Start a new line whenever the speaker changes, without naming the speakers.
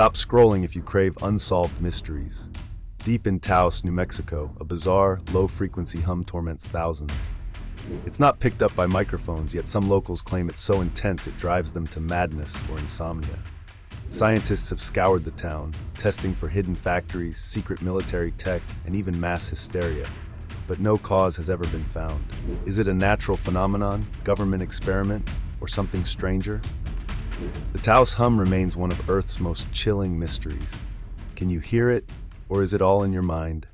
Stop scrolling if you crave unsolved mysteries. Deep in Taos, New Mexico, a bizarre, low-frequency hum torments thousands. It's not picked up by microphones, yet some locals claim it's so intense it drives them to madness or insomnia. Scientists have scoured the town, testing for hidden factories, secret military tech, and even mass hysteria. But no cause has ever been found. Is it a natural phenomenon, government experiment, or something stranger? The Taos Hum remains one of Earth's most chilling mysteries. Can you hear it, or is it all in your mind?